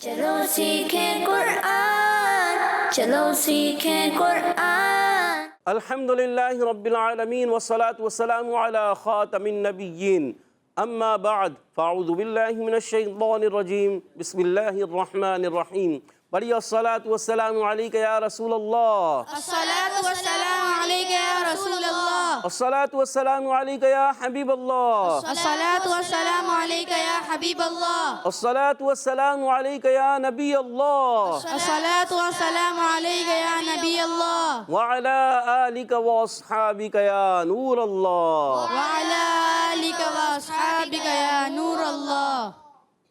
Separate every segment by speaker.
Speaker 1: چلو سیکھیں قرآن، چلو سیکھیں قرآن۔
Speaker 2: الحمدللہ رب العالمین والصلاة والسلام علی خاتم النبیین، اما بعد فاعوذ باللہ من الشیطان الرجیم، بسم اللہ الرحمن الرحیم۔ پڑھیے الصلاة والسلام علیک یا رسول اللہ،
Speaker 3: الصلاة والسلام علیک یا رسول اللہ،
Speaker 2: الصلاة والسلام علیک یا حبیب اللہ،
Speaker 3: الصلاة والسلام علیک یا حبیب اللہ،
Speaker 2: الصلاة والسلام علیک یا نبی اللہ،
Speaker 3: الصلاة والسلام علیک یا نبی اللہ،
Speaker 2: وعلی آلک واصحابک یا نور اللہ۔
Speaker 3: وعلی آلک واصحابک یا نور اللہ۔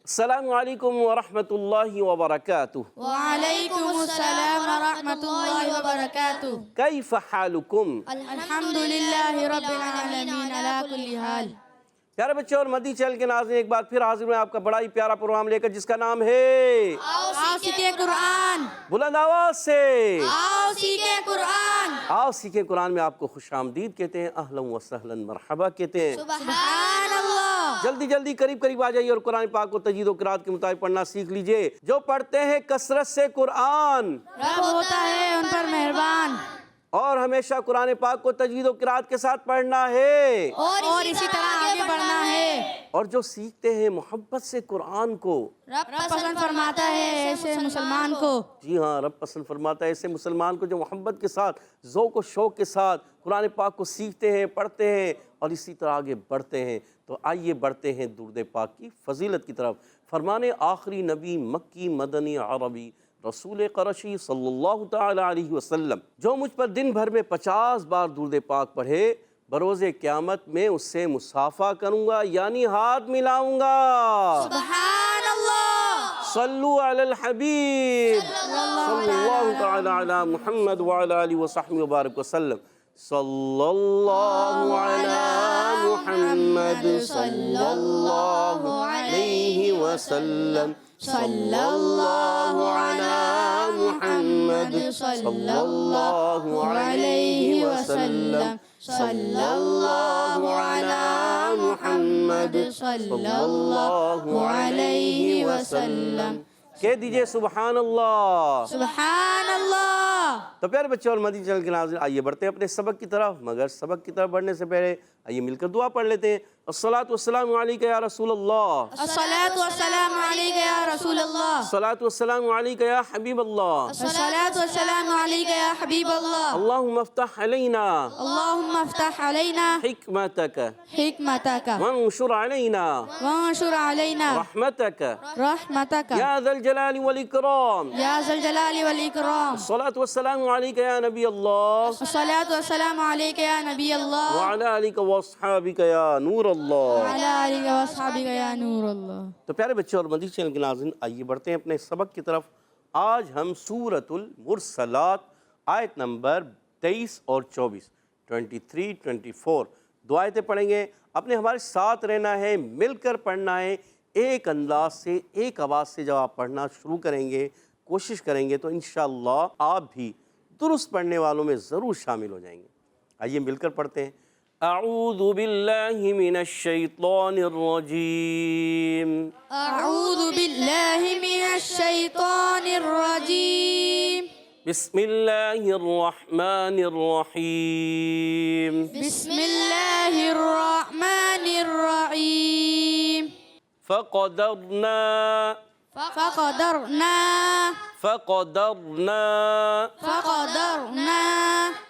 Speaker 2: السلام علیکم ورحمۃ اللہ وبرکاتہ۔
Speaker 3: وعلیکم السلام ورحمۃ اللہ وبرکاتہ۔
Speaker 2: کیف حالکم؟
Speaker 3: الحمدللہ رب العالمین علی کل حال۔
Speaker 2: پیارے بچے اور مدی چینل کے ناظرین، ایک بار پھر حاضر ہوئے آپ کا بڑا ہی پیارا پروگرام لے کر، جس کا نام ہے
Speaker 3: آؤ سیکھیں قرآن،
Speaker 2: بلند آواز سے
Speaker 3: آؤ سیکھیں قرآن۔
Speaker 2: آؤ سیکھیں قرآن میں آپ کو خوش آمدید کہتے ہیں، اہلا و سہلا مرحبا کہتے ہیں۔
Speaker 3: سبحان اللہ۔
Speaker 2: جلدی جلدی قریب آ جائیے اور قرآن پاک کو تجوید و قرات کے مطابق پڑھنا سیکھ لیجئے۔ جو پڑھتے ہیں کثرت سے قرآن،
Speaker 3: رب ہوتا ہے ان پر مہربان،
Speaker 2: اور ہمیشہ قرآن پاک کو تجوید و قرات کے ساتھ پڑھنا ہے،
Speaker 3: اور اسی طرح آگے بڑھنا ہے۔
Speaker 2: اور جو سیکھتے ہیں محبت سے قرآن کو،
Speaker 3: رب پسند فرماتا ہے ایسے مسلمان کو۔
Speaker 2: جی ہاں، رب پسند فرماتا ہے ایسے مسلمان کو جو محبت کے ساتھ، ذوق و شوق کے ساتھ قرآن پاک کو سیکھتے ہیں، پڑھتے ہیں اور اسی طرح آگے بڑھتے ہیں۔ تو آئیے بڑھتے ہیں درود پاک کی فضیلت کی طرف۔ فرمان آخری نبی مکی مدنی عربی رسول قرشی صلی اللہ تعالی علیہ وسلم، جو مجھ پر دن بھر میں 50 بار درود پاک پڑھے، بروز قیامت میں اس سے مصافحہ کروں گا، یعنی ہاتھ ملاؤں گا۔
Speaker 3: سبحان اللہ۔
Speaker 2: صلو علی الحبیب صلی اللہ تعالی علی محمد وعلی آلہ وصحبہ وبارک وسلم۔ صلی اللہ علی محمد صلی اللہ علیہ وسلم، صلی اللہ علی محمد صلی اللہ علیہ وسلم، صلی اللہ علی محمد صلی اللہ علیہ وسلم۔ کہہ دیجئے سبحان اللہ۔
Speaker 3: سبحان اللہ۔
Speaker 2: تو پیارے بچے اور مدی چینل کے ناظرین، آئیے بڑھتے ہیں اپنے سبق کی طرف، مگر سبق کی طرف بڑھنے سے پہلے آئیے مل کر دعا پڑھ لیتے ہیں۔ الصلاۃ والسلام علیک یا رسول اللہ،
Speaker 3: الصلاة والسلام علیک یا رسول اللہ،
Speaker 2: الصلاۃ والسلام علیک یا حبیب اللہ،
Speaker 3: الصلاة والسلام علیک یا حبیب اللہ۔
Speaker 2: اللہم افتح علینا
Speaker 3: اللہم افتح علینا
Speaker 2: حکمتک
Speaker 3: حکمتک
Speaker 2: وانشر علینا
Speaker 3: وانشر علینا
Speaker 2: رحمتک
Speaker 3: رحمتک
Speaker 2: یا ذا الجلال والاکرام۔
Speaker 3: یا ذا الجلال والاکرام۔
Speaker 2: الصلاۃ والسلام علیک یا نبی اللہ
Speaker 3: الصلاة والسلام علیک یا نبی اللہ،
Speaker 2: وعلی آلک واصحابک یا نور اللہ۔
Speaker 3: وعلی آلہ واصحابہ یا نور اللہ۔
Speaker 2: تو پیارے بچے اور مدی چینل کے ناظرین، آئیے بڑھتے ہیں اپنے سبق کی طرف۔ آج ہم سورۃ المرسلات آیت نمبر 23 اور 24 23 24 دو آیتیں پڑھیں گے۔ اپنے ہمارے ساتھ رہنا ہے، مل کر پڑھنا ہے، ایک انداز سے، ایک آواز سے جب آپ پڑھنا شروع کریں گے، کوشش کریں گے تو انشاءاللہ آپ بھی درست پڑھنے والوں میں ضرور شامل ہو جائیں گے۔ آئیے مل کر پڑھتے ہیں۔ اعوذ باللہ من الشیطان الرجیم،
Speaker 3: اعوذ باللہ من الشیطان الرجیم،
Speaker 2: بسم اللہ الرحمن الرحیم،
Speaker 3: بسم اللہ الرحمن الرحیم۔
Speaker 2: فقدرنا
Speaker 3: فقدرنا
Speaker 2: فقدرنا
Speaker 3: فقدرنا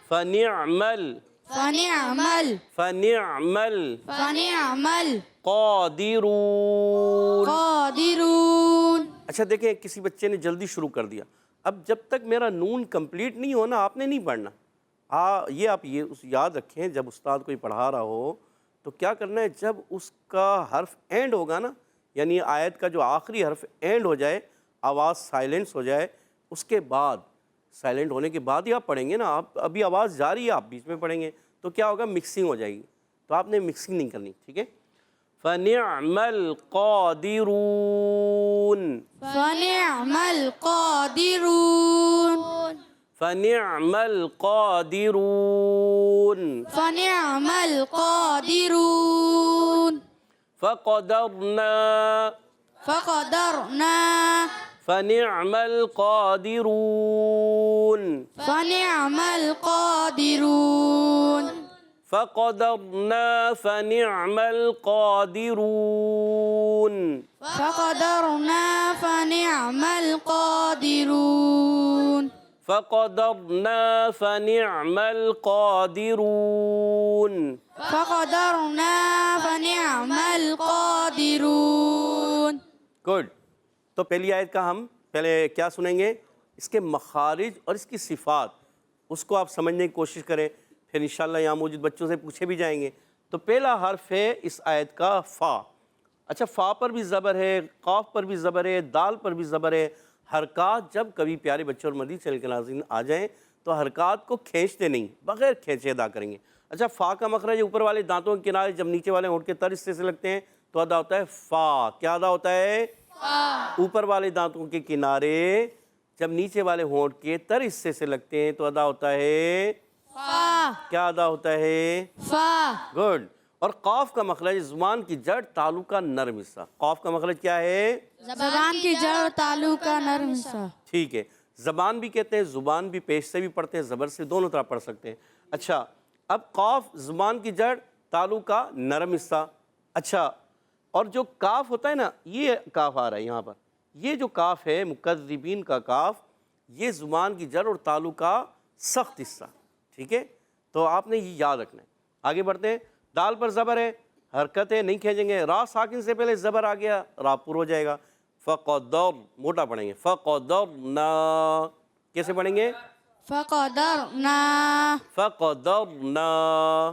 Speaker 2: فنعم
Speaker 3: فنعم
Speaker 2: القادرون۔
Speaker 3: القادرون۔
Speaker 2: اچھا دیکھیں، کسی بچے نے جلدی شروع کر دیا۔ اب جب تک میرا نون کمپلیٹ نہیں ہونا، آپ نے نہیں پڑھنا۔ یہ آپ یاد رکھیں، جب استاد کوئی پڑھا رہا ہو تو کیا کرنا ہے، جب اس کا حرف اینڈ ہوگا نا، یعنی آیت کا جو آخری حرف اینڈ ہو جائے، آواز سائلنس ہو جائے، اس کے بعد، سائلنٹ ہونے کے بعد ہی آپ پڑھیں گے نا۔ آپ ابھی آواز جاری ہے، آپ بیچ میں پڑھیں گے تو کیا ہوگا، مکسنگ ہو جائے گی، تو آپ نے مکسنگ نہیں کرنی، ٹھیک ہے۔ فَنِعْمَ الْقَادِرُونَ،
Speaker 3: فنعم القادرون،
Speaker 2: فَنِعْمَ الْقَادِرُونَ،
Speaker 3: فنعم القادرون۔
Speaker 2: فَقَدَرْنَا
Speaker 3: فقدرنا
Speaker 2: فنعم القادرون
Speaker 3: فنعم القادرون
Speaker 2: فقدرنا فنعم القادرون
Speaker 3: فقدرنا فنعم القادرون
Speaker 2: فقدرنا فنعم القادرون
Speaker 3: فقدرنا فنعم القادرون
Speaker 2: گڈ. تو پہلی آیت کا ہم پہلے کیا سنیں گے؟ اس کے مخارج اور اس کی صفات، اس کو آپ سمجھنے کی کوشش کریں، پھر انشاءاللہ یہاں موجود بچوں سے پوچھے بھی جائیں گے. تو پہلا حرف ہے اس آیت کا فا. اچھا، فا پر بھی زبر ہے، قاف پر بھی زبر ہے، دال پر بھی زبر ہے. حرکات جب کبھی پیارے بچے اور مدنی چینل کے ناظرین آ جائیں تو حرکات کو کھینچتے نہیں، بغیر کھینچے ادا کریں گے. اچھا، فا کا مخرج اوپر والے دانتوں کے کنارے جب نیچے والے ہونٹ کے تر حصے سے لگتے ہیں تو ادا ہوتا ہے فا. کیا ادا ہوتا ہے؟ اوپر والے دانتوں کے کنارے جب نیچے والے ہونٹ کے تر حصے سے لگتے ہیں تو ادا ہوتا ہے
Speaker 3: فا.
Speaker 2: کیا ادا ہوتا ہے؟
Speaker 3: فا.
Speaker 2: گڈ. اور قاف کا مخرج زبان کی جڑ تالو کا نرم حصہ. قاف کا مخرج کیا ہے؟
Speaker 3: زبان کی جڑ تالو کا نرم حصہ.
Speaker 2: ٹھیک ہے، زبان بھی کہتے ہیں، زبان بھی پیش سے بھی پڑھتے ہیں، زبر سے، دونوں طرح پڑھ سکتے ہیں. اچھا، اب قاف زبان کی جڑ تالو کا نرم حصہ. اچھا، اور جو کاف ہوتا ہے نا، یہ کاف آ رہا ہے یہاں پر، یہ جو کاف ہے مکذبین کا کاف، یہ زبان کی جڑ اور تالو کا سخت حصہ. ٹھیک ہے، تو آپ نے یہ یاد رکھنا ہے. آگے بڑھتے ہیں. دال پر زبر ہے، حرکت ہے، نہیں کھینچیں گے. را ساکن سے پہلے زبر آ گیا، را پر ہو جائے گا. فقدر، موٹا پڑھیں گے. فقدرنا، کیسے پڑھیں گے؟
Speaker 3: فقدرنا.
Speaker 2: فقدرنا.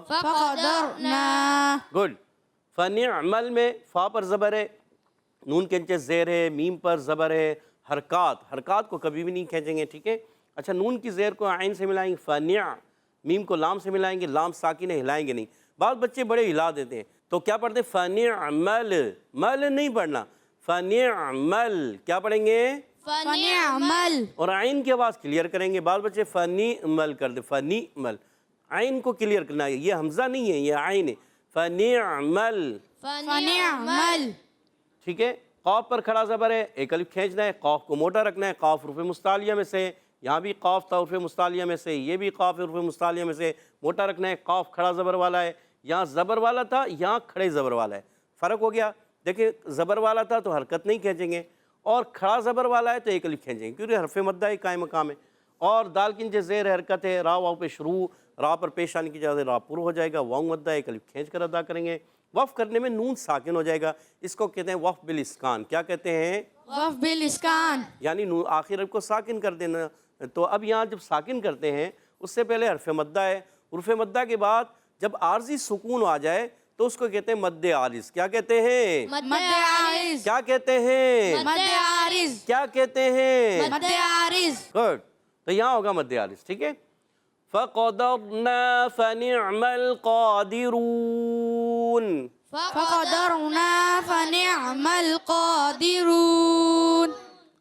Speaker 3: فقدرنا.
Speaker 2: گڈ. فنعمل میں فا پر زبر ہے، نون کے نیچے زیر ہے، میم پر زبر ہے. حرکات کو کبھی بھی نہیں کھینچیں گے. ٹھیک ہے. اچھا، نون کی زیر کو عین سے ملائیں گے، فنع. میم کو لام سے ملائیں گے، لام ساکن ہے، ہلائیں گے نہیں. بعض بچے بڑے ہلا دیتے ہیں، تو کیا پڑھتے ہیں؟ فنعمل. مل نہیں پڑھنا، فنعمل. کیا پڑھیں گے؟
Speaker 3: فنعمل.
Speaker 2: اور عین کی آواز کلیئر کریں گے. بعض بچے فنعمل کر دے، فنعمل. عین کو کلیئر کرنا ہے، یہ حمزہ نہیں ہے، یہ عین ہے. فنعمل.
Speaker 3: فنعمل.
Speaker 2: ٹھیک ہے. قاف پر کھڑا زبر ہے، ایک الف کھینچنا ہے، قاف کو موٹا رکھنا ہے. قاف حروف مستعلیہ میں سے، یہاں بھی قاف تھا حروف مستعلیہ میں سے، یہ بھی قاف حروف مستعلیہ میں سے، موٹا رکھنا ہے. قاف کھڑا زبر والا ہے، یہاں زبر والا تھا، یہاں کھڑے زبر والا ہے. فرق ہو گیا. دیکھیں، زبر والا تھا تو حرکت نہیں کھینچیں گے، اور کھڑا زبر والا ہے تو ایک الف کھینچیں گے، کیونکہ حرف مدہ ہے، قائم مقام ہے. اور دال کے نیچے زیر حرکت ہے، را واو پہ شروع، را پر پیش آنے کی جگہ را پر ہو جائے گا. واو مدہ ہے، ایک الف کھینچ کر ادا کریں گے. وقف کرنے میں نون ساکن ہو جائے گا، اس کو کہتے ہیں وقف بالاسکان. کیا کہتے ہیں؟
Speaker 3: وقف بالاسکان.
Speaker 2: یعنی نون آخر حرف کو ساکن کر دینا. تو اب یہاں جب ساکن کرتے ہیں اس سے پہلے حرف مدہ ہے، حرف مدہ کے بعد جب عارضی سکون آ جائے تو اس کو کہتے ہیں مد عارض. کیا کہتے ہیں؟
Speaker 3: مد عارض.
Speaker 2: کیا کہتے ہیں؟
Speaker 3: مد عارض.
Speaker 2: کیا کہتے ہیں؟
Speaker 3: مد عارض.
Speaker 2: گڈ. تو یہاں ہوگا مد عارض. ٹھیک ہے. فقدرنا فنعم القادرون.
Speaker 3: فقدرنا فنعم القادرون.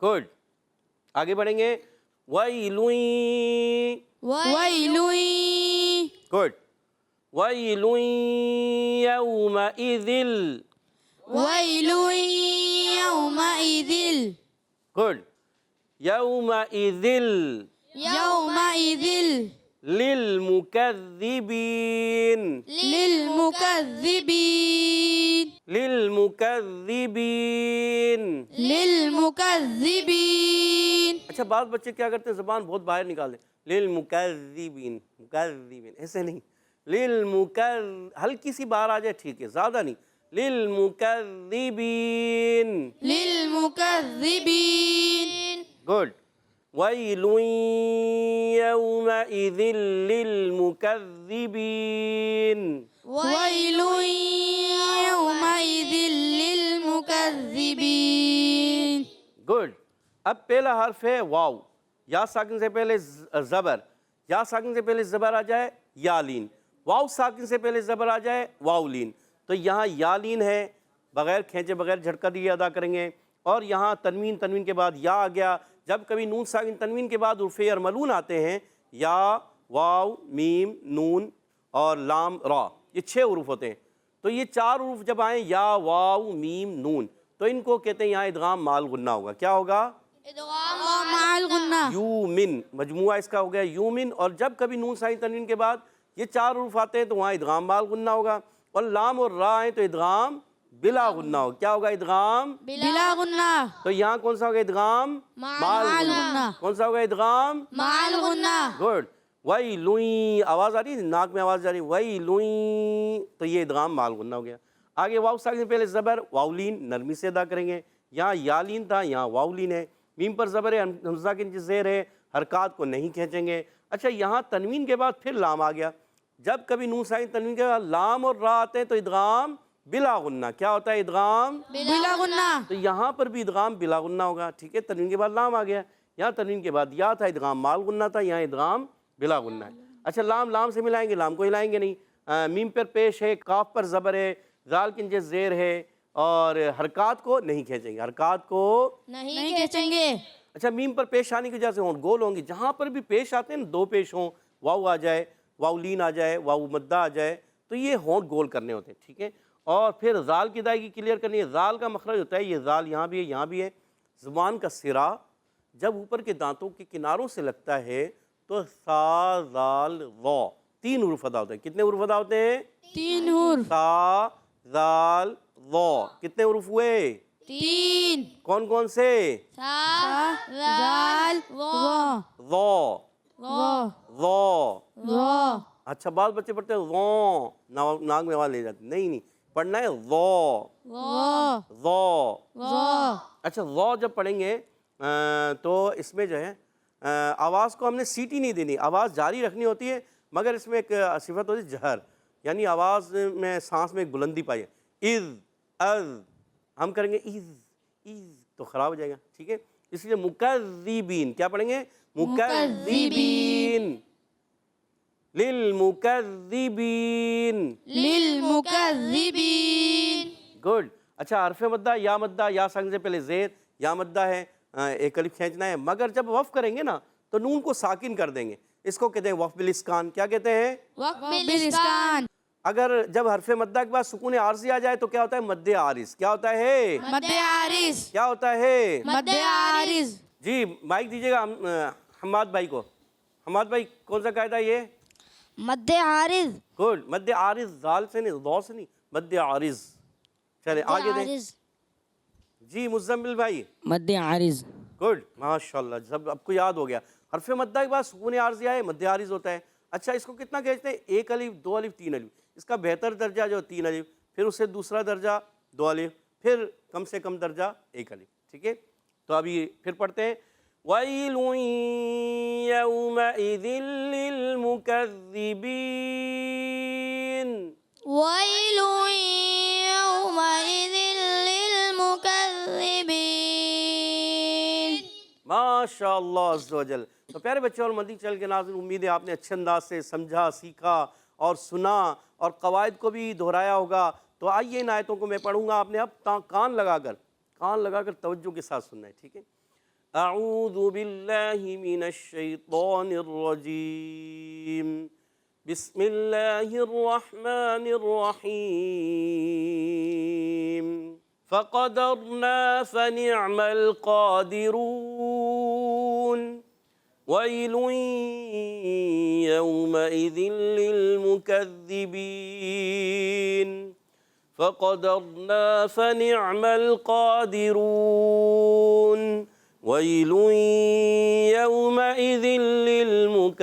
Speaker 2: گڈ. آگے بڑھیں گے. ویل.
Speaker 3: ویل.
Speaker 2: گڈ. ویل یومئذ.
Speaker 3: ویل یومئذ.
Speaker 2: گڈ. یومئذ.
Speaker 3: یومئذ.
Speaker 2: للمکذبین.
Speaker 3: للمکذبین.
Speaker 2: للمکذبین.
Speaker 3: للمکذبین.
Speaker 2: اچھا، بعض بچے کیا کرتے ہیں، زبان بہت باہر نکال دیں، للمکذبین، مکذبین، ایسے نہیں. ہلکی سی باہر آ جائے ٹھیک ہے، زیادہ نہیں. للمکذبین.
Speaker 3: للمکذبین.
Speaker 2: گڈ. ویل یومئذ للمکذبین.
Speaker 3: ویل یومئذ للمکذبین.
Speaker 2: گڈ. اب پہلا حرف ہے واو. یا ساکن سے پہلے زبر، یا ساکن سے پہلے زبر آ جائے یا لین. واو ساکن سے پہلے زبر آ جائے واو لین. تو یہاں یا لین ہے، بغیر کھینچے بغیر جھٹکا دیے ادا کریں گے. اور یہاں تنوین، تنوین کے بعد یا آ گیا. جب کبھی نون ساکن تنوین کے بعد حروف یرملون آتے ہیں، یا، واو، میم، نون اور لام، را، یہ 6 حروف ہوتے ہیں. تو یہ 4 حروف جب آئیں، یا، واو، میم، نون، تو ان کو کہتے ہیں یہاں ادغام مال غنہ ہوگا. کیا ہوگا؟
Speaker 3: ادغام مع الغنہ
Speaker 2: یومن مجموعہ اس کا ہو گیا یومن، اور جب کبھی نون ساکن تنوین کے بعد یہ 4 حروف آتے ہیں تو وہاں ادغام مع الغنہ ہوگا، اور لام اور را آئیں تو ادغام بلا غنہ ہوگا. کیا ہوگا؟ ادغام.
Speaker 3: بلا غنہ
Speaker 2: تو یہاں کون سا ہوگا؟ ادغام مع الغنہ. کون سا ہوگا؟ ادغام
Speaker 3: مع الغنہ.
Speaker 2: گڈ. وئی لوئیں آواز آ رہی ہے، ناک میں آواز جا رہی ہے، وئی لوئیں، تو یہ ادغام مع الغنہ ہو گیا. آگے واو ساکن سے پہلے زبر، واولین نرمی سے ادا کریں گے. یہاں یالین تھا، یہاں واولین ہے. میم پر زبر ہے، حمزہ کے نیچے زیر ہے، حرکات کو نہیں کھینچیں گے. اچھا یہاں تنوین کے بعد پھر لام آ گیا. جب کبھی نون ساکن تنوین کے بعد لام اور را آتے ہیں تو ادغام بلا غنہ. کیا ہوتا ہے؟ ادغام
Speaker 3: بلا غنہ.
Speaker 2: تو یہاں پر بھی ادغام بلا غنہ ہوگا. ٹھیک ہے، تنوین کے بعد لام آ گیا. یہاں تنوین کے بعد یا تھا، ادغام مع الغنہ تھا، یہاں ادغام بلا غنہ ہے. اچھا لام سے ملائیں گے، لام کو ہلائیں گے نہیں. میم پر پیش ہے، کاف پر زبر ہے، زال کے نیچے زیر ہے، اور حرکات کو نہیں کھینچیں گے، حرکات کو
Speaker 3: نہیں کھینچیں گے.
Speaker 2: اچھا میم پر پیش آنے کی وجہ سے ہونٹ گول ہوں گے. جہاں پر بھی پیش آتے ہیں نا، 2 پیش ہوں، واو آ جائے، واولین آ جائے، واو مدہ آ جائے، تو یہ ہونٹ گول کرنے ہوتے ہیں. ٹھیک ہے، اور پھر زال کی ادائیگی کلیئر کرنی ہے. زال کا مخرج ہوتا ہے، یہ زال یہاں بھی ہے، یہاں بھی ہے. زبان کا سرا جب اوپر کے دانتوں کے کناروں سے لگتا ہے تو سا زال وا 3 حروف ادا ہوتے ہیں. کتنے حروف ادا ہوتے ہیں؟
Speaker 3: 3 حروف.
Speaker 2: سا زال وا. کتنے حروف ہوئے؟
Speaker 3: 3.
Speaker 2: کون کون سے؟
Speaker 3: سا زال وا
Speaker 2: وا
Speaker 3: وا
Speaker 2: وا.
Speaker 3: وا.
Speaker 2: اچھا بعض بچے پڑھتے ہیں وا، ناک میں آواز لے جاتے. نہیں پڑھنا ہے وا
Speaker 3: وا
Speaker 2: وا.
Speaker 3: وا.
Speaker 2: اچھا وا جب پڑھیں گے تو اس میں جو ہے آواز کو ہم نے سیٹی نہیں دینی، آواز جاری رکھنی ہوتی ہے، مگر اس میں ایک صفت ہوتی ہے جہر، یعنی آواز میں سانس میں ایک بلندی پائی ہے. اذ از ہم کریں گے از تو خراب ہو جائے گا. ٹھیک ہے، اس لیے مکذبین کیا پڑھیں گے؟ مکذبین. للمکذبین.
Speaker 3: للمکذبین.
Speaker 2: گڈ. اچھا حرف مدہ یا مدہ، یا ساکن سے پہلے زیر، یا مدہ ہے، ایک الف کھینچنا ہے، مگر جب وقف کریں گے نا تو نون کو ساکن کر دیں گے. اس کو کہتے ہیں وقف بالاسکان. کیا کہتے ہیں؟
Speaker 3: وقف بالاسکان.
Speaker 2: اگر جب حرف مدہ کے بعد سکون عارضی آ جائے تو کیا ہوتا ہے؟ مد عارض. کیا ہوتا ہے؟
Speaker 3: مد عارض.
Speaker 2: کیا ہوتا ہے؟
Speaker 3: مد عارض.
Speaker 2: جی مائک دیجیے گا حماد بھائی کو. حماد بھائی کون سا قاعدہ یہ؟
Speaker 3: مد عارض.
Speaker 2: گڈ. مد عارض، زال سے نہیں، ضاد سے نہیں، مد عارض. چلے آگے دیں. جی مزمل بھائی.
Speaker 4: مد عارض.
Speaker 2: گڈ ماشاءاللہ، سب آپ کو یاد ہو گیا. حرف مدہ کے بعد سکون عارضی آئے مد عارض ہوتا ہے. اچھا اس کو کتنا کہتے ہیں؟ 1 الف 2 الف 3 الف. اس کا بہتر درجہ جو 3 الف، پھر اس سے دوسرا درجہ 2 الف، پھر کم سے کم درجہ 1 الف. ٹھیک ہے، تو ابھی پھر پڑھتے ہیں. وَيْلٌ يَوْمَئِذٍ لِّلْمُكَذِّبِينَ.
Speaker 3: ويل يومئذ للمكذبين.
Speaker 2: ماشاء اللہ عز و جل. تو پیارے بچے اور مدنی چینل کے ناظرین، امید ہے آپ نے اچھے انداز سے سمجھا، سیکھا اور سنا، اور قواعد کو بھی دہرایا ہوگا. تو آئیے ان آیتوں کو میں پڑھوں گا، آپ نے اب کان لگا کر توجہ کے ساتھ سننا ہے. ٹھیک ہے. اعوذ باللہ من الشیطان الرجیم، بسم اللہ الرحمن الرحیم. فقدرنا فنعم القادرون. ويل يومئذ للمكذبين. فقدرنا فنعم القادرون. ويل يومئذ للمكذبين.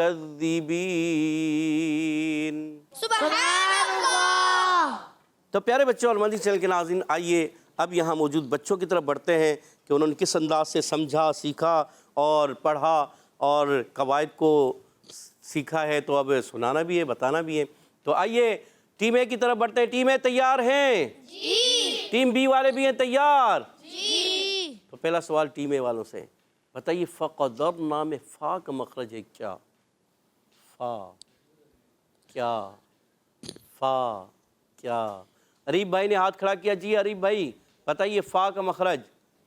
Speaker 3: سبحان اللہ.
Speaker 2: تو پیارے بچوں اور مدنی چینل کے ناظرین، آئیے اب یہاں موجود بچوں کی طرف بڑھتے ہیں کہ انہوں نے کس انداز سے سمجھا، سیکھا اور پڑھا اور قواعد کو سیکھا ہے. تو اب سنانا بھی ہے، بتانا بھی ہے. تو آئیے ٹیم اے کی طرف بڑھتے ہیں. ٹیم اے تیار ہیں؟ جی. ٹیم بی والے بھی ہیں تیار؟ جی. تو پہلا سوال ٹیم اے والوں سے، بتائیے فقدرنا میں فا کا مخرج ہے کیا؟ فا کیا؟ فا کیا؟ عریب بھائی نے ہاتھ کھڑا کیا. جی عریب بھائی بتائیے فا کا مخرج.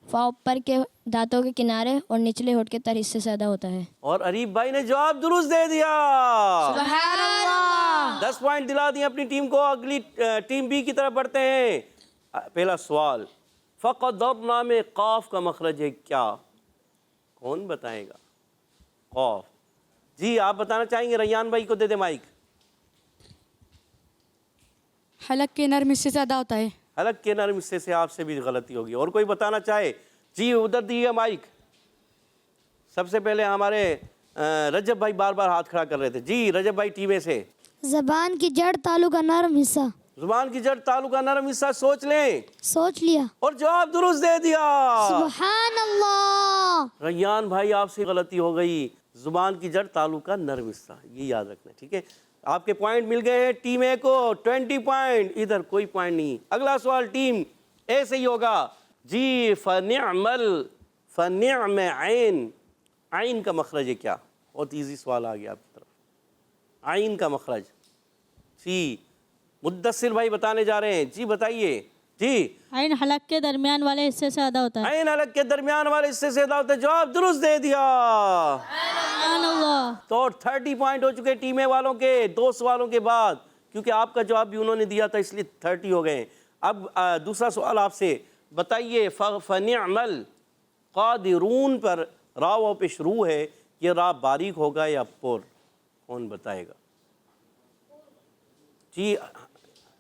Speaker 5: فا اوپر کے دانتوں کے کنارے اور نچلے ہونٹ کے تر حصے سے ادا ہوتا ہے.
Speaker 2: اور عریب بھائی نے جواب درست دے دیا.
Speaker 3: سبحان اللہ.
Speaker 2: 10 پوائنٹ دلا دیے اپنی ٹیم کو. اگلی ٹیم بی کی طرف بڑھتے ہیں. پہلا سوال، فقدرنا میں قاف کا مخرج ہے کیا؟ کون بتائے گا؟ قاف. جی آپ بتانا چاہیں گے؟ ریان بھائی کو دے دے مائک.
Speaker 3: حلق کے نرم حصے سے ادا ہوتا ہے.
Speaker 2: حلق کے نرم حصے سے آپ سے بھی غلطی ہوگی. اور کوئی بتانا چاہے؟ جی ادھر دیجیے مائک. سب سے پہلے ہمارے رجب بھائی بار بار ہاتھ کھڑا کر رہے تھے. جی رجب بھائی ٹی وے سے.
Speaker 4: زبان کی جڑ تالو کا نرم حصہ.
Speaker 2: زبان کی جڑ تالو کا نرم حصہ. سوچ لیں.
Speaker 4: سوچ لیا.
Speaker 2: اور جواب درست دے دیا.
Speaker 4: سبحان اللہ.
Speaker 2: ریان بھائی آپ سے غلطی ہو گئی. زبان کی جڑ تالو کا نرم حصہ، یہ یاد رکھنا. ٹھیک ہے، آپ کے پوائنٹ مل گئے ہیں ٹیم اے کو 20 پوائنٹ. ادھر کوئی پوائنٹ نہیں. اگلا سوال ٹیم اے سے ہی ہوگا. جی فنعم عین. عین کا مخرج ہے کیا؟ بہت ایزی سوال آ گیا آپ کی طرف. عین کا مخرج. جی مدثر بھائی بتانے جا رہے ہیں. جی بتائیے. جی
Speaker 6: عین حلق کے درمیان والے حصے سے ادا ہوتا ہے.
Speaker 2: عین حلق کے درمیان والے حصے سے ادا ہوتا ہے. جواب درست دے دیا.
Speaker 6: سبحان اللہ.
Speaker 2: تو 30 پوائنٹ ہو چکے ٹیم اے والوں کے 2 سوالوں کے بعد، کیونکہ آپ کا جواب بھی انہوں نے دیا تھا اس لیے 30 ہو گئے. اب دوسرا سوال آپ سے. بتائیے فنعم القادرون پر را و پیش رو ہے، یہ را باریک ہوگا یا پر؟ کون بتائے گا؟ جی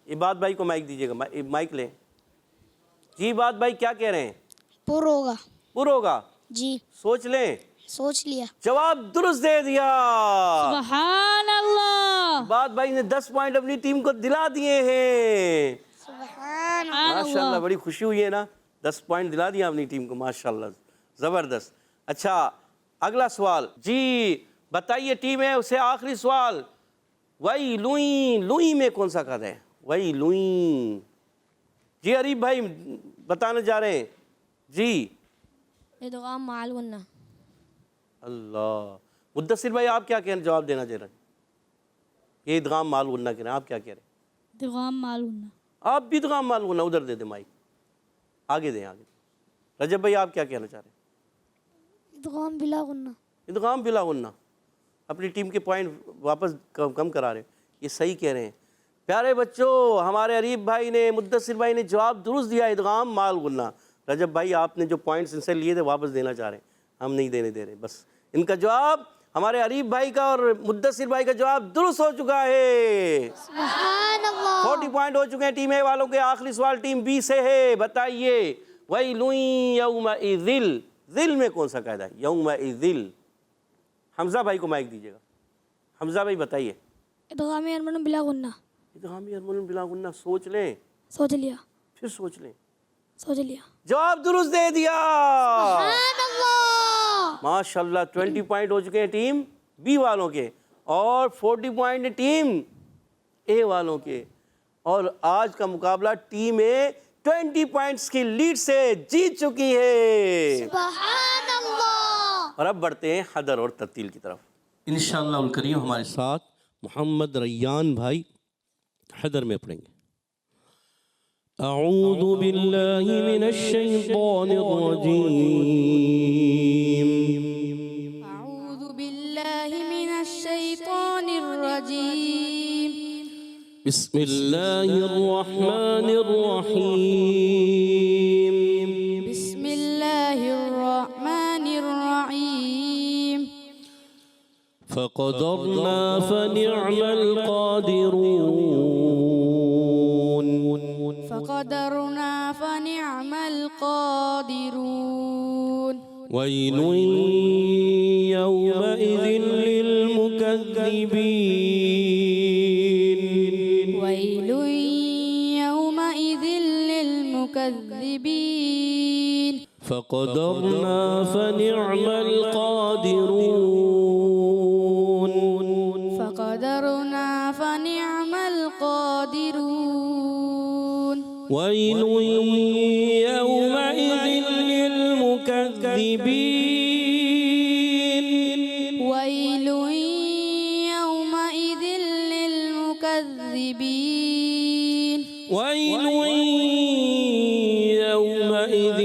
Speaker 2: عباد بھائی کو مائک دیجیے گا. مائک لیں. جی عباد بھائی کیا کہہ رہے ہیں؟
Speaker 4: پر ہوگا.
Speaker 2: پر ہوگا.
Speaker 4: جی
Speaker 2: سوچ لیں.
Speaker 4: سوچ لیا.
Speaker 2: جواب درست دے دیا.
Speaker 6: سبحان اللہ.
Speaker 2: عباد بھائی نے 10 پوائنٹ اپنی ٹیم کو دلا دیے ہیں.
Speaker 4: سبحان
Speaker 2: ماشاءاللہ بڑی خوشی ہوئی ہے نا. 10 پوائنٹ دلا دیا اپنی ٹیم کو. ماشاءاللہ زبردست. اچھا اگلا سوال. جی بتائیے ٹیم ہے اسے آخری سوال. وئی لوئیں. لوئیں میں کون سا قد ہے؟ وئی لوئیں. جی عریب بھائی بتانے جا رہے ہیں. جی
Speaker 5: ادغام مع الغنہ.
Speaker 2: اللہ. مدثر بھائی آپ کیا کہہ رہے ہیں؟ جواب دینا چاہ رہے ہیں. یہ ادغام مع الغنہ کہہ رہے ہیں. آپ کیا کہہ رہے ہیں؟
Speaker 6: ادغام مع الغنہ.
Speaker 2: آپ بھی ادغام مع الغنہ. ادھر دے دیں مائک. آگے دیں آگے. رجب بھائی آپ کیا کہنا چاہ رہے ہیں؟
Speaker 4: ادغام بلا غنہ.
Speaker 2: ادغام بلا غنہ. اپنی ٹیم کے پوائنٹ واپس کم کرا رہے ہیں. یہ صحیح کہہ رہے ہیں. پیارے بچوں ہمارے عریب بھائی نے مدثر بھائی نے جواب درست دیا ادغام مع الغنہ. رجب بھائی آپ نے جو پوائنٹس ان سے لیے تھے واپس دینا چاہ رہے ہیں. ہم نہیں دینے دے رہے. بس ان کا جواب ہمارے عریب بھائی کا اور مدثر بھائی کا جواب درست ہو چکا ہے.
Speaker 4: سبحان اللہ.
Speaker 2: 40 پوائنٹ ہو چکے ہیں ٹیم اے والوں کے. آخری سوال ٹیم بی سے ہے. بتائیے وَيْلٌ يَوْمَئِذٍ. ذل میں کون سا قاعدہ ہے؟ یومئذ. حمزہ بھائی کو مائک دیجیے گا. حمزہ بھائی بتائیے.
Speaker 4: ادغام ارمن بلا غنہ.
Speaker 2: ادغام ارمن بلا غنہ. سوچ لیں.
Speaker 4: سوچ لیا.
Speaker 2: پھر سوچ لیں.
Speaker 4: سوچ لیا.
Speaker 2: جواب درست دے دیا.
Speaker 4: سبحان اللہ.
Speaker 2: ماشاءاللہ 20 پوائنٹ ہو چکے ہیں ٹیم بی والوں کے اور 40 پوائنٹ ٹیم اے والوں کے. اور آج کا مقابلہ ٹیم اے 20 پوائنٹس کی لیڈ سے جیت چکی ہے.
Speaker 4: سبحان اللہ.
Speaker 2: اور اب بڑھتے ہیں حدر اور ترتیل کی طرف. انشاءاللہ الکریم ہمارے ساتھ محمد ریان بھائی حدر میں پڑھیں گے. اعوذ باللہ من الشیطان الرجیم.
Speaker 3: اعوذ باللہ من الشیطان الرجیم.
Speaker 2: بسم اللہ الرحمن الرحیم.
Speaker 3: بسم اللہ الرحمن الرحیم.
Speaker 2: فقدرنا فنعم القادرون.
Speaker 3: فقدرنا فنعم القادرون.
Speaker 2: ويل يومئذ للمكذبين.
Speaker 3: ويل يومئذ للمكذبين.
Speaker 2: فقدرنا فنعم القادرون.
Speaker 3: فقدرنا فنعم القادرون.
Speaker 2: ويل يومئذ للمكذبين.
Speaker 3: ويل يومئذ للمكذبين.
Speaker 2: ويل يومئذ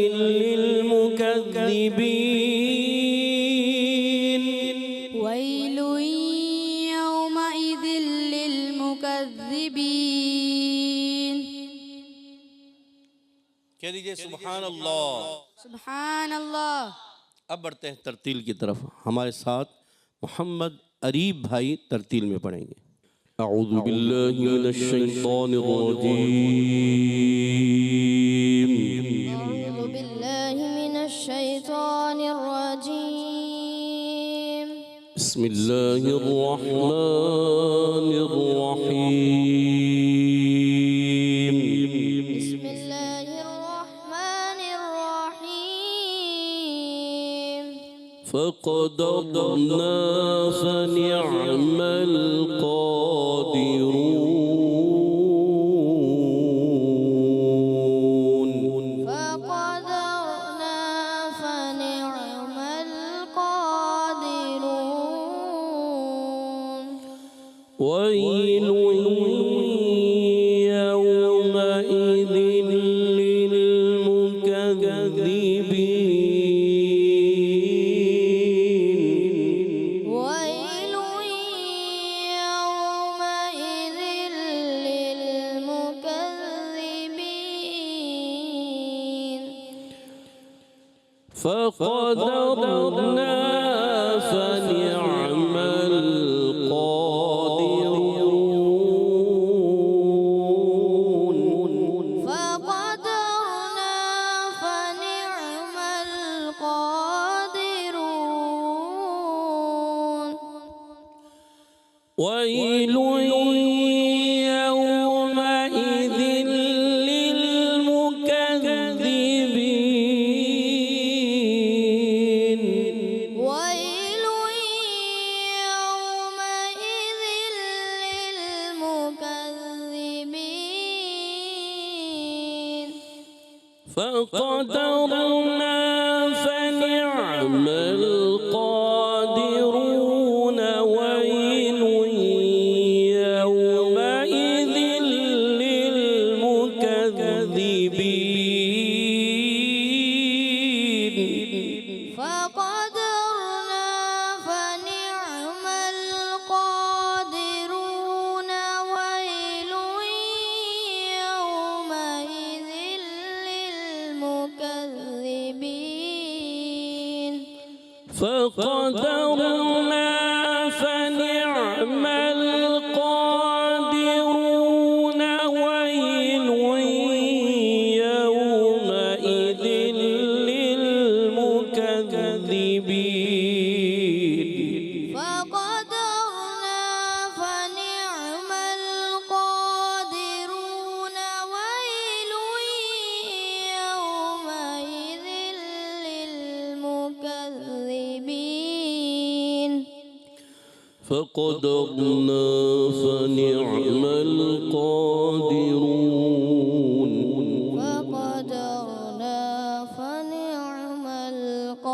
Speaker 2: للمكذبين.
Speaker 3: ويل يومئذ للمكذبين.
Speaker 2: کہہ دیجئے سبحان اللہ.
Speaker 3: سبحان اللہ.
Speaker 2: اب بڑھتے ہیں ترتیل کی طرف. ہمارے ساتھ محمد اریب بھائی ترتیل میں پڑھیں گے. اعوذ باللہ من الشیطان الرجیم.
Speaker 5: أعوذ بالله من الشيطان الرجيم.
Speaker 2: بسم اللہ الرحمن الرحیم.
Speaker 5: بسم الله الرحمن الرحيم.
Speaker 2: فقدرنا فنعم القادرون.
Speaker 5: فقدرنا فنعم القادرون.
Speaker 2: ويل يومئذ للمكذبين.
Speaker 5: ويل يومئذ للمكذبين.
Speaker 2: فقدرنا فنعم القادرون.
Speaker 5: فقدرنا فنعم القادرون.
Speaker 2: ويل يومئذ للمكذبين.
Speaker 5: ويل يومئذ للمكذبين.
Speaker 2: فقدرنا فنعم القادرون. ويل يومئذ للمكذبين.
Speaker 5: فقدرنا فنعم القادرون. ويل يومئذ للمكذبين.
Speaker 2: فقدرنا فنعم القادرون. ويل يومئذ للمكذبين.
Speaker 5: فقدرنا فنعم القادرون. ويل يومئذ للمكذبين.
Speaker 2: فقدرنا فنعم القادرون.
Speaker 5: فقدرنا فنعم القادرون.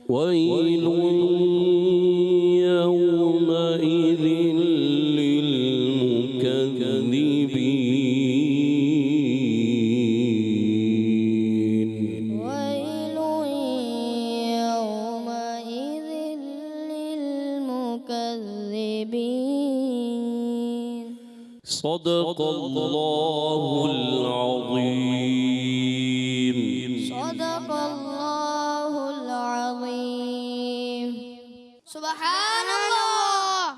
Speaker 2: ويل يومئذ للمكذبين.
Speaker 5: ويل يومئذ للمكذبين.
Speaker 2: صدق الله العظيم.
Speaker 5: صدق الله العظيم.
Speaker 3: سبحان اللہ.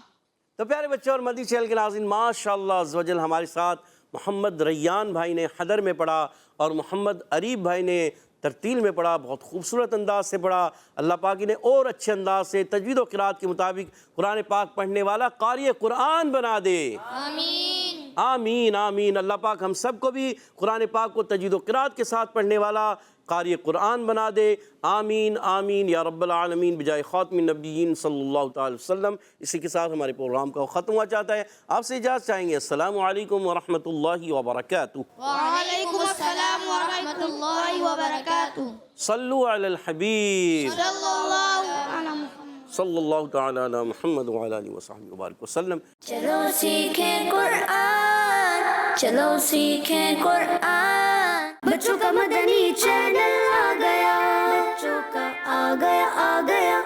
Speaker 2: تو پیارے بچوں اور مدنی چینل کے ناظرین، ماشاءاللہ عز و جل ہمارے ساتھ محمد ریان بھائی نے حدر میں پڑھا اور محمد اریب بھائی نے ترتیل میں پڑھا. بہت خوبصورت انداز سے پڑھا. اللہ پاک نے اور اچھے انداز سے تجوید و قرات کے مطابق قرآن پاک پڑھنے والا قاری قرآن بنا دے.
Speaker 5: آمین.
Speaker 2: آمین آمین. اللہ پاک ہم سب کو بھی قرآن پاک کو تجوید و قرات کے ساتھ پڑھنے والا قاری قرآن بنا دے. آمین آمین یا رب العالمین بجائے خاتم النبیین صلی اللہ تعالی وسلم. اسی کے ساتھ ہمارے پروگرام کا ختم ہوا چاہتا ہے. آپ سے اجازت چاہیں گے. السلام علیکم ورحمۃ اللہ وبرکاتہ.
Speaker 3: وعلیکم السلام ورحمۃ اللہ وبرکاتہ.
Speaker 2: صلو علی الحبیب صلی اللہ تعالی علی محمد وعلی آلہ وصحبہ وبارک وسلم.
Speaker 1: چلو سیکھیں قرآن، چلو سیکھیں قرآن. بچوں کا مدنی چینل آ گیا، بچوں کا آ گیا.